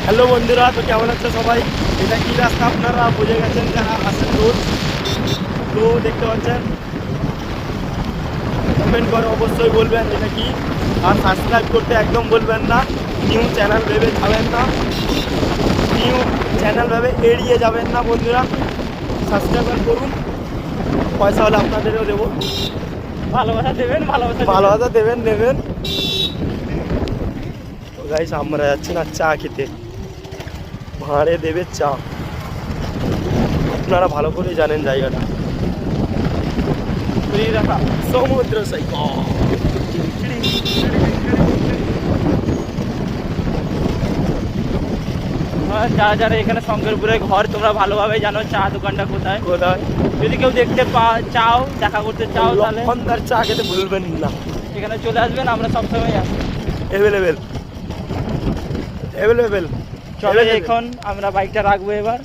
Hello বন্ধুরা, তো কেমন আছে সবাই? এটা কি রাস্তা আপনারা বুঝে গেছেন যারা আসেন রোজ। তো দেখতে পাচ্ছেন, কমেন্ট করে অবশ্যই বলবেন এটা কি, আর সাবস্ক্রাইব করতে একদম বলবেন না। নিউ চ্যানেল ভেবে যাবেন না, নিউ চ্যানেল ভেবে এড়িয়ে যাবেন না বন্ধুরা। সাবস্ক্রাইব করুন, পয়সা হলে আপনাদেরও দেবো। ভালোবাসা দেবেন, ভালোবাসা দেবেন, নেবেন। তো গাইস, আমরা যাচ্ছি না চা খেতে, ভাঁড়ে দেবে চা। আপনারা ভালো করে জানেন জায়গাটা, সমুদ্র সৈকত। যারা যারা এখানে শঙ্করপুরে ঘর, তোমরা ভালোভাবে জানো চা দোকানটা কোথায়। কোথায়? যদি কেউ দেখতে চাও, দেখা করতে চাও, তাহলে লক্ষণদার চা খেতে ভুলবেন না। এখানে চলে আসবেন, আমরা সবসময় আসি। অ্যাভেলেবেল। চলো, এখন আমরা বাইকটা রাখবো এবার।